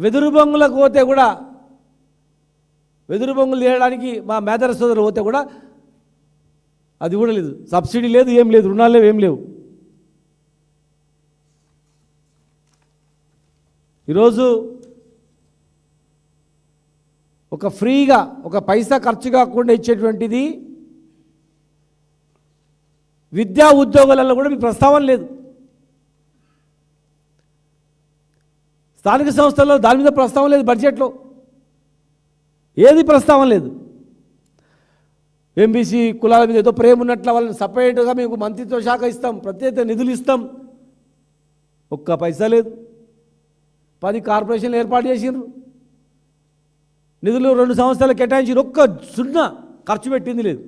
వెదురు బొంగులకు పోతే కూడా వెదురు బొంగులు చేయడానికి మా మేదర సోదరులు పోతే కూడా అది కూడా లేదు, సబ్సిడీ లేదు, ఏం లేదు, రుణాలు లేవు, ఏం లేవు. ఈరోజు ఒక ఫ్రీగా ఒక పైసా ఖర్చు కాకుండా ఇచ్చేటువంటిది విద్యా ఉద్యోగాలలో కూడా మీ ప్రస్తావన లేదు. స్థానిక సంస్థల్లో దాని మీద ప్రస్తావన లేదు, బడ్జెట్లో ఏది ప్రస్తావన లేదు. ఎంబీసీ కులాల మీద ఏదో ప్రేమ ఉన్నట్ల వాళ్ళని సపరేట్గా మీకు మంత్రిత్వ శాఖ ఇస్తాం, ప్రత్యేక నిధులు ఇస్తాం, ఒక్క పైసా లేదు. 10 కార్పొరేషన్లు ఏర్పాటు చేసిండ్రు, నిధులు 2 సంవత్సరాలు కేటాయించి ఒక్క సున్నా ఖర్చు పెట్టింది లేదు.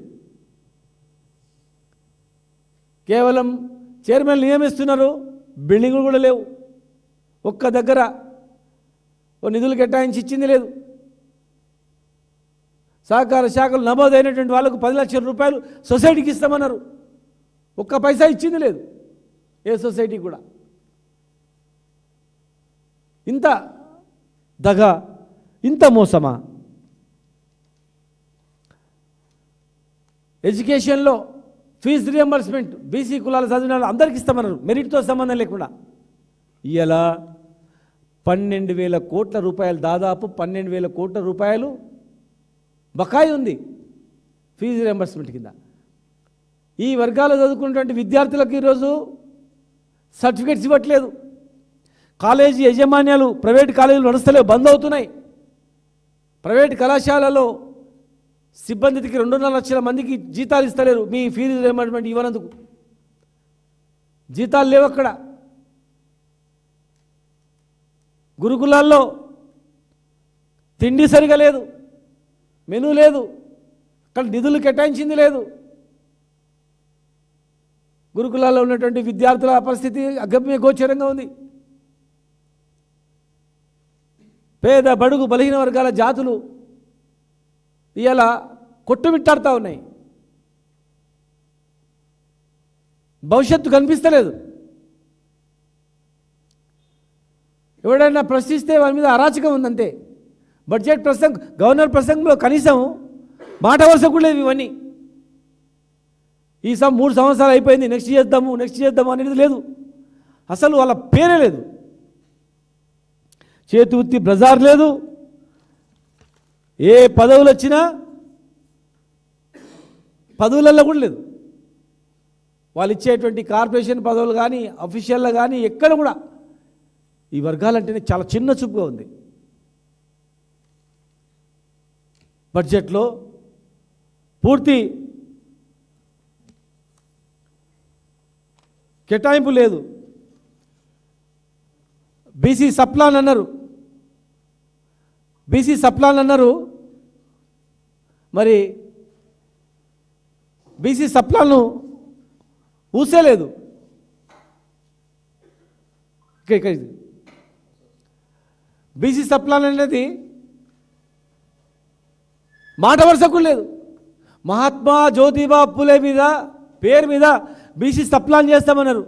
కేవలం చైర్మన్ నియమిస్తున్నారు, బిల్డింగులు కూడా లేవు, ఒక్క దగ్గర నిధులు కేటాయించి ఇచ్చింది లేదు. సహకార శాఖలు నమోదైనటువంటి వాళ్ళకు 10 లక్షల రూపాయలు సొసైటీకి ఇస్తామన్నారు, ఒక్క పైసా ఇచ్చింది లేదు ఏ సొసైటీ కూడా. ఇంత దగ, ఇంత మోసమా? ఎడ్యుకేషన్లో ఫీజు రియంబర్స్మెంట్ బీసీ కులాల చదివిన అందరికీ ఇస్తామన్నారు, మెరిట్తో సంబంధం లేకుండా. ఇలా 12,000 కోట్ల రూపాయలు, దాదాపు 12,000 కోట్ల రూపాయలు బకాయి ఉంది ఫీజు రియంబర్స్మెంట్ కింద. ఈ వర్గాలు చదువుకున్నటువంటి విద్యార్థులకు ఈరోజు సర్టిఫికేట్స్ ఇవ్వట్లేదు. కాలేజీ యాజమాన్యాలు ప్రైవేట్ కాలేజీలు నడుస్తలేవు, బంద్ అవుతున్నాయి. ప్రైవేట్ కళాశాలలో సిబ్బందికి 2.5 లక్షల మందికి జీతాలు ఇస్తలేరు, మీ ఫీజు రియంబర్స్మెంట్ ఇవ్వనందుకు. జీతాలు లేవు అక్కడ. గురుకులాల్లో తిండి సరిగా లేదు, మెనూ లేదు, అక్కడ నిధులు కేటాయించింది లేదు. గురుకులాల్లో ఉన్నటువంటి విద్యార్థుల పరిస్థితి అగమ్య గోచరంగా ఉంది. పేద బడుగు బలహీన వర్గాల జాతులు ఇలా కొట్టుమిట్టాడుతూ ఉన్నాయి, భవిష్యత్తు కనిపిస్తలేదు. ఎవడైనా ప్రశ్నిస్తే వాళ్ళ మీద అరాచకం ఉందంతే. బడ్జెట్ ప్రసంగం, గవర్నర్ ప్రసంగంలో కనీసం మాట వరుస కూడా లేవు ఇవన్నీ. ఈ 3 సంవత్సరాలు అయిపోయింది, నెక్స్ట్ చేద్దాము అనేది లేదు, అసలు వాళ్ళ పేరే లేదు. చేతి ఉత్తి బజార్ లేదు, ఏ పదవులు వచ్చినా పదవులలో కూడా లేదు. వాళ్ళు ఇచ్చేటువంటి కార్పొరేషన్ పదవులు కానీ అఫీషియల్లో కానీ ఎక్కడ కూడా ఈ వర్గాలంటేనే చాలా చిన్న చూపుగా ఉంది. బడ్జెట్లో పూర్తి కేటాయింపు లేదు. బీసీ సప్లాన్ అన్నారు, మరి బీసీ సప్లాన్ను ఊసేలేదు. బీసీ సప్లాన్ అనేది మాట వరుసకు లేదు. మహాత్మా జ్యోతిబా పులే మీద పేరు మీద బీసీ సప్లాన్ చేస్తామన్నారు,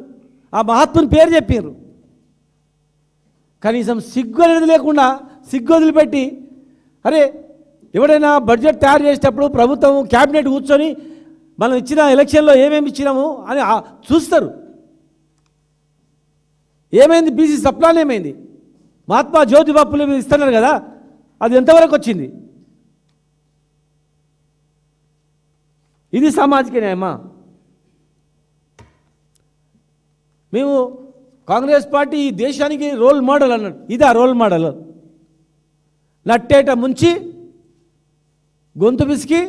ఆ మహాత్ముని పేరు చెప్పారు. కనీసం సిగ్గు అనేది లేకుండా సిగ్గు వదిలిపెట్టి, అరే ఎవడైనా బడ్జెట్ తయారు చేసేటప్పుడు ప్రభుత్వం క్యాబినెట్ కూర్చొని మనం ఇచ్చిన ఎలక్షన్లో ఏమేమి ఇచ్చినాము అని చూస్తారు. ఏమైంది? బీసీ సప్లాన్ ఏమైంది? మహాత్మా జ్యోతిబా పులే మీద ఇస్తున్నారు కదా, అది ఎంతవరకు వచ్చింది? ఇది సామాజిక న్యాయమా? మేము కాంగ్రెస్ పార్టీ ఈ దేశానికి రోల్ మోడల్ అన్నాడు, ఇదా రోల్ మోడల్? నట్టేట ముంచి గొంతు పిసికి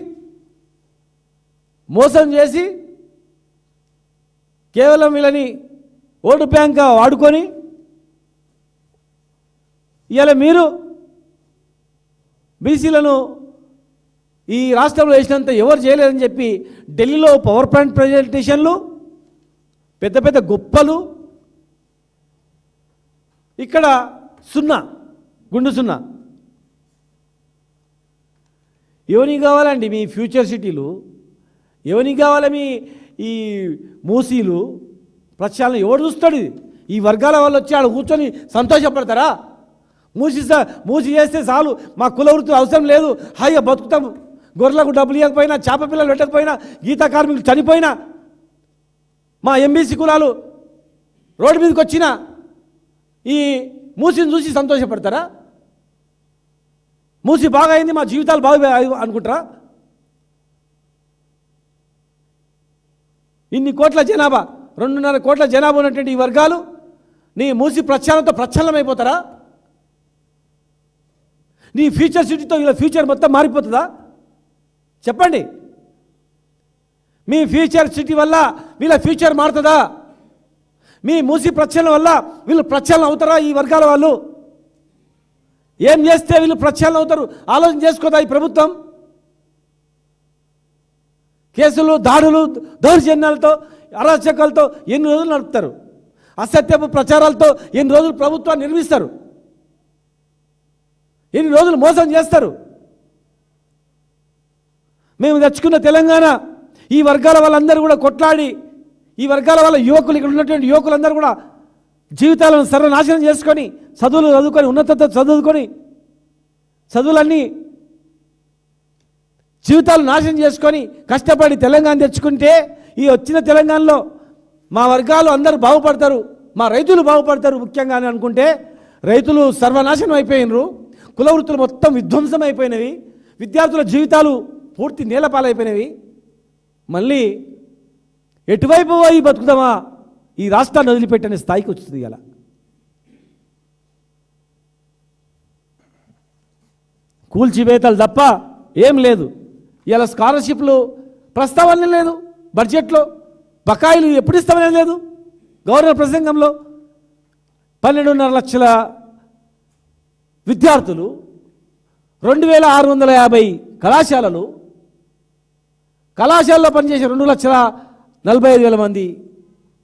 మోసం చేసి కేవలం వీళ్ళని ఓటు బ్యాంక్గా వాడుకొని ఇవాళ మీరు బీసీలను ఈ రాష్ట్రంలో వేసినంత ఎవరు చేయలేదని చెప్పి ఢిల్లీలో పవర్ పాయింట్ ప్రజెంటేషన్లు, పెద్ద పెద్ద గొప్పలు, ఇక్కడ గుండు సున్నా. ఎవరికి కావాలండి మీ ఫ్యూచర్ సిటీలు? ఎవరికి కావాలి మీ ఈ మూసీలు ప్రక్షాళన? ఎవడు చూస్తాడు? ఈ వర్గాల వాళ్ళు వచ్చి ఆడ కూర్చొని సంతోషపడతారా? మూసి చేస్తే చాలు, మా కుల వృత్తులు అవసరం లేదు, హాయిగా బతుకుతాం, గొర్రెలకు డబ్బులు ఇవ్వకపోయినా, చేప పిల్లలు పెట్టకపోయినా, గీతా కార్మికులు చనిపోయినా, మా ఎంబీసీ కులాలు రోడ్డు మీదకి వచ్చిన ఈ మూసిని చూసి సంతోషపడతారా? మూసి బాగా అయింది, మా జీవితాలు బాగా అనుకుంటారా? ఇన్ని కోట్ల జనాభా, 2.5 కోట్ల జనాభా ఉన్నటువంటి ఈ వర్గాలు నీ మూసి ప్రక్షాళనతో ప్రక్షాళనమైపోతారా? నీ ఫ్యూచర్ సిటీతో ఇలా ఫ్యూచర్ మొత్తం మారిపోతుందా? చెప్పండి. మీ ఫ్యూచర్ సిటీ వల్ల వీళ్ళ ఫ్యూచర్ మారుతుందా? మీ మూసి ప్రక్షాళన వల్ల వీళ్ళు ప్రక్షాళన అవుతారా? ఈ వర్గాల వాళ్ళు ఏం చేస్తే వీళ్ళు ప్రక్షాళన అవుతారు? ఆలోచన చేసుకోదా ఈ ప్రభుత్వం? కేసులు, దాడులు, దౌర్జన్యాలతో, అరాచకాలతో ఎన్ని రోజులు నడుపుతారు? అసత్యపు ప్రచారాలతో ఎన్ని రోజులు ప్రభుత్వాన్ని నిర్మిస్తారు? ఎన్ని రోజులు మోసం చేస్తారు? మేము తెచ్చుకున్న తెలంగాణ ఈ వర్గాల వాళ్ళందరూ కూడా కొట్లాడి, ఈ వర్గాల వాళ్ళ యువకులు, ఇక్కడ ఉన్నటువంటి యువకులందరూ కూడా జీవితాలను సర్వనాశనం చేసుకొని, చదువులు చదువుకొని, ఉన్నత చదువుకొని, చదువులన్నీ జీవితాలు నాశనం చేసుకొని కష్టపడి తెలంగాణ తెచ్చుకుంటే, ఈ వచ్చిన తెలంగాణలో మా వర్గాలు అందరూ బాగుపడతారు, మా రైతులు బాగుపడతారు ముఖ్యంగా అని అనుకుంటే, రైతులు సర్వనాశనం అయిపోయినరు, కుల వృత్తులు మొత్తం విధ్వంసం అయిపోయినవి, విద్యార్థుల జీవితాలు పూర్తి నేలపాలైపోయినవి. మళ్ళీ ఎటువైపు పోయి బతుకుదామా, ఈ రాష్ట్రాన్ని వదిలిపెట్టనే స్థాయికి వచ్చింది. ఇలా కూల్చివేతలు తప్ప ఏం లేదు. ఇలా స్కాలర్షిప్లు ప్రస్తావన లేదు, బడ్జెట్లో బకాయిలు ఎప్పుడు ఇస్తామనే లేదు. గవర్నర్ ప్రసంగంలో 12.5 లక్షల విద్యార్థులు, 2650 కళాశాలలో పనిచేసే 2,45,000 మంది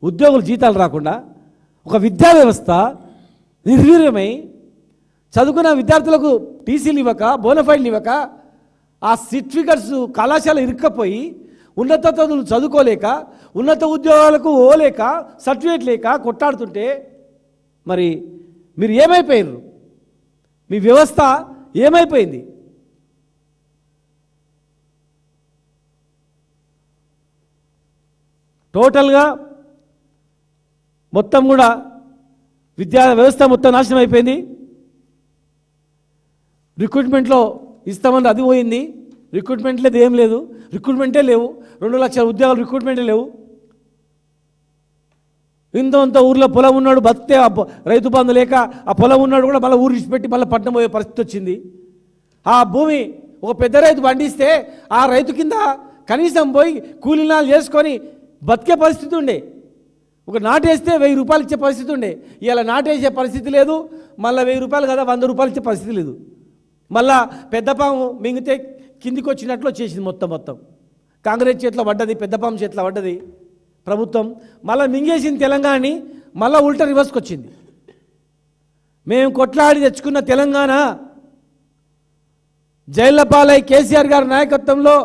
ఉద్యోగులు జీతాలు రాకుండా, ఒక విద్యా వ్యవస్థ నిర్వీర్యమై, చదువుకున్న విద్యార్థులకు టీసీలు ఇవ్వక, బోనఫైడ్లు ఇవ్వక, ఆ సర్టిఫికెట్స్ కళాశాల ఇరుక్కపోయి, ఉన్నత చదువులు చదువుకోలేక, ఉన్నత ఉద్యోగాలకు ఓలేక, సర్టిఫికేట్ లేక కొట్టాడుతుంటే, మరి మీరు ఏమైపోయారు? మీ వ్యవస్థ ఏమైపోయింది? టోటల్గా మొత్తం కూడా విద్యా వ్యవస్థ మొత్తం నాశనం అయిపోయింది. రిక్రూట్మెంట్లో ఇస్తామని అది పోయింది. రిక్రూట్మెంట్ లేదు, ఏం లేదు, రిక్రూట్మెంటే లేవు. 2 లక్షల ఉద్యోగాలు రిక్రూట్మెంటే లేవు. ఇంత ఊర్లో పొలం ఉన్నాడు బతికితే రైతు బంధు లేక ఆ పొలం ఉన్నాడు కూడా మళ్ళీ ఊరు విడిచిపెట్టి మళ్ళీ పట్టణం పోయే పరిస్థితి వచ్చింది. ఆ భూమి ఒక పెద్ద రైతు పండిస్తే ఆ రైతు కింద కనీసం పోయి కూలీనాలు చేసుకొని బతికే పరిస్థితి ఉండే. ఒక నాటేస్తే 1000 రూపాయలు ఇచ్చే పరిస్థితి ఉండే. ఇలా నాటేసే పరిస్థితి లేదు. మళ్ళీ 1000 రూపాయలు కదా 100 రూపాయలు ఇచ్చే పరిస్థితి లేదు. మళ్ళా పెద్ద పాము మింగితే కిందికి వచ్చినట్లు వచ్చేసింది. మొత్తం కాంగ్రెస్ చేతిలో పడ్డది, పెద్ద పాము చేతిలో పడ్డది ప్రభుత్వం. మళ్ళీ మింగేసింది తెలంగాణని, మళ్ళీ ఉల్టా రివర్స్కి వచ్చింది. మేము కొట్లాడి తెచ్చుకున్న తెలంగాణ, జైళ్ల పాలై కేసీఆర్ గారి నాయకత్వంలో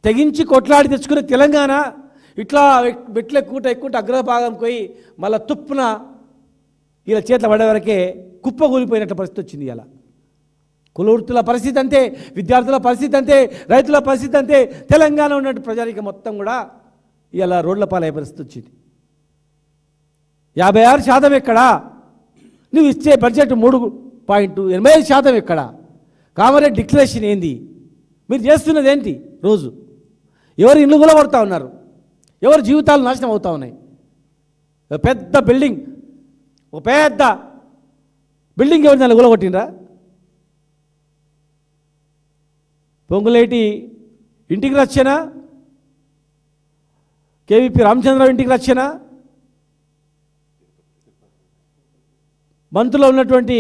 తెగించి కొట్లాడి తెచ్చుకున్న తెలంగాణ ఇట్లా ఎక్కుంటే అగ్రభాగం పోయి మళ్ళీ తుప్పున ఇలా చేతిలో పడే వరకే కుప్పగూలిపోయినట్టు పరిస్థితి వచ్చింది. ఇలా కులవృత్తుల పరిస్థితి అంతే, విద్యార్థుల పరిస్థితి అంతే, రైతుల పరిస్థితి అంతే, తెలంగాణ ఉన్నట్టు ప్రజానిక మొత్తం కూడా ఇలా రోడ్ల పాలయ్యే పరిస్థితి వచ్చింది. 56% ఎక్కడా? నువ్వు ఇచ్చే బడ్జెట్ 3.85% ఎక్కడా? కామారెడ్డి డిక్లరేషన్ ఏంది? మీరు చేస్తున్నది ఏంటి? రోజు ఎవరు ఇల్లు కూలగొడతా ఉన్నారు, ఎవరు జీవితాలు నాశనం అవుతా ఉన్నాయి. పెద్ద బిల్డింగ్, ఒక పెద్ద బిల్డింగ్ ఎవరి దాన్ని కూలగొట్టినరా? పొంగులేటి ఇంటికి రక్షనా? కేవీపీ రామచంద్రరావు ఇంటికి రక్షనా? మంత్రులు ఉన్నటువంటి